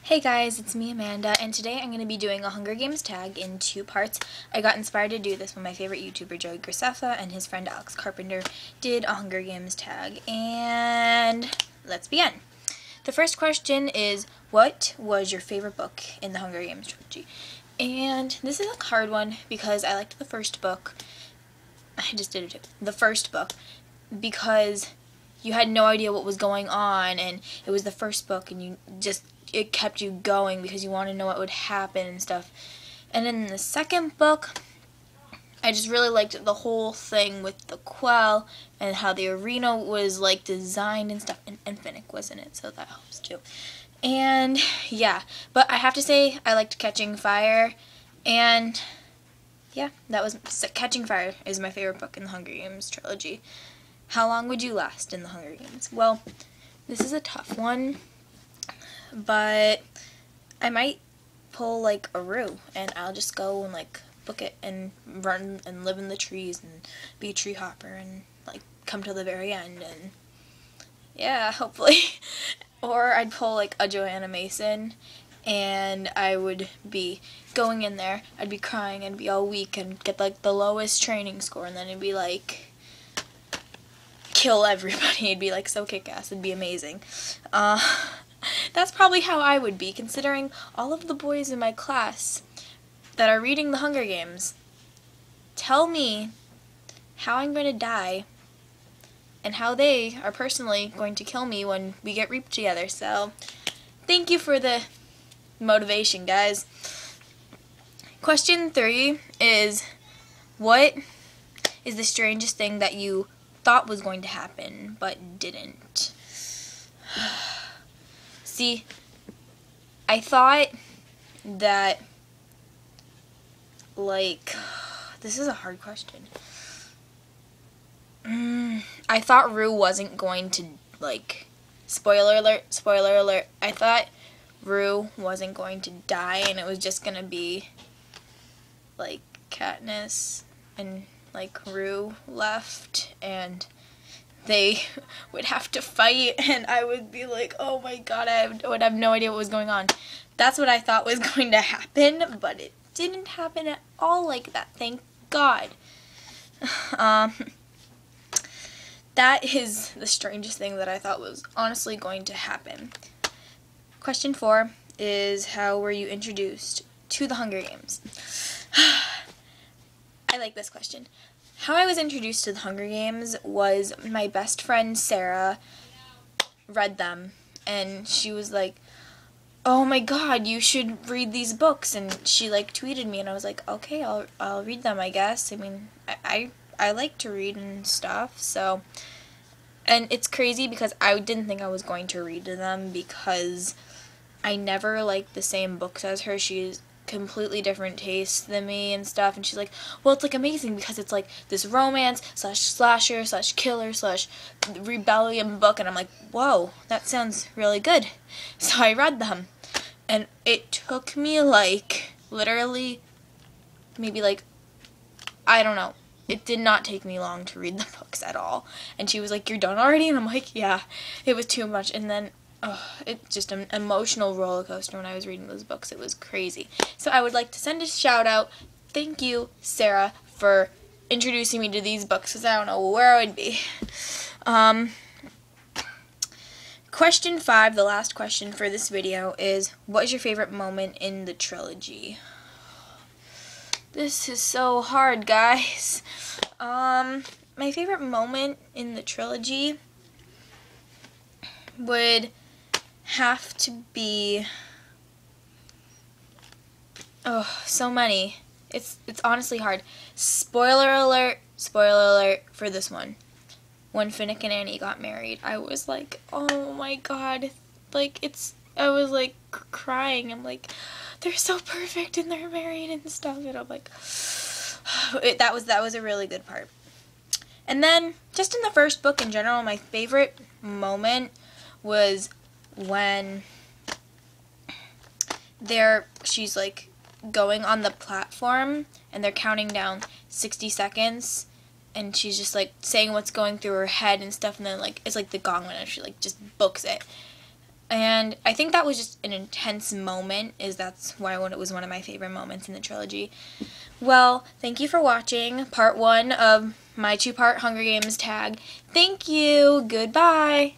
Hey guys, it's me Amanda, and today I'm going to be doing a Hunger Games tag in 2 parts. I got inspired to do this when my favorite YouTuber Joey Graceffa and his friend Alex Carpenter did a Hunger Games tag, and let's begin. The first question is, what was your favorite book in the Hunger Games trilogy? And this is a hard one because I liked the first book. I just did it too. The first book, because you had no idea what was going on, and it was the first book, and it kept you going because you wanted to know what would happen and stuff. And in the second book, I just really liked the whole thing with the quell and how the arena was like designed and stuff, and Finnick was in it, so that helps too. And yeah, but I have to say I liked Catching Fire, and yeah, Catching Fire is my favorite book in the Hunger Games trilogy. How long would you last in the Hunger Games? Well, this is a tough one, but I might pull like a Rue, and I'll just go and like book it and run and live in the trees and be a tree hopper and like come to the very end, and yeah, hopefully. Or I'd pull like a Joanna Mason, and I would be going in there, I'd be crying and be all weak and get like the lowest training score, and then it'd be like kill everybody. It'd be like so kick-ass. It'd be amazing. That's probably how I would be, considering all of the boys in my class that are reading the Hunger Games tell me how I'm going to die and how they are personally going to kill me when we get reaped together. So, thank you for the motivation, guys. Question 3 is, what is the strangest thing that you thought was going to happen but didn't? See, I thought that, like, this is a hard question. I thought Rue wasn't going to, like, spoiler alert, I thought Rue wasn't going to die, and it was just going to be, like, Katniss and, like, Rue left, and they would have to fight, and I would be like, oh my god, I would have no idea what was going on. That's what I thought was going to happen, but it didn't happen at all like that, thank God. That is the strangest thing that I thought was honestly going to happen. Question 4 is, how were you introduced to the Hunger Games? I like this question. How I was introduced to the Hunger Games was my best friend Sarah read them, and she was like, oh my god, you should read these books, and she like tweeted me, and I was like, okay, I'll read them, I guess. I mean, I like to read and stuff, so, and it's crazy because I didn't think I was going to read them because I never liked the same books as her. She's completely different tastes than me and stuff, and she's like, well, it's like amazing because it's like this romance / slasher / killer / rebellion book, and I'm like, whoa, that sounds really good. So I read them, and it took me like literally maybe like, I don't know, it did not take me long to read the books at all. And she was like, you're done already? And I'm like, yeah, it was too much. And then it's just an emotional roller coaster when I was reading those books. It was crazy. So I would like to send a shout out. Thank you, Sarah, for introducing me to these books, because I don't know where I would be. Question 5, the last question for this video, is, what is your favorite moment in the trilogy? This is so hard, guys. My favorite moment in the trilogy would have to be, so many. It's honestly hard. Spoiler alert for this one. When Finnick and Annie got married, I was like, oh my god, like, I was like crying. I'm like, they're so perfect and they're married and stuff, and I'm like, that was a really good part. And then, just in the first book in general, my favorite moment was when she's like going on the platform and they're counting down 60 seconds, and she's just like saying what's going through her head and stuff, and then like it's like the gong, and she like just books it. And I think that was just an intense moment, that's why it was one of my favorite moments in the trilogy. Well, thank you for watching part 1 of my 2-part Hunger Games tag. Thank you. Goodbye.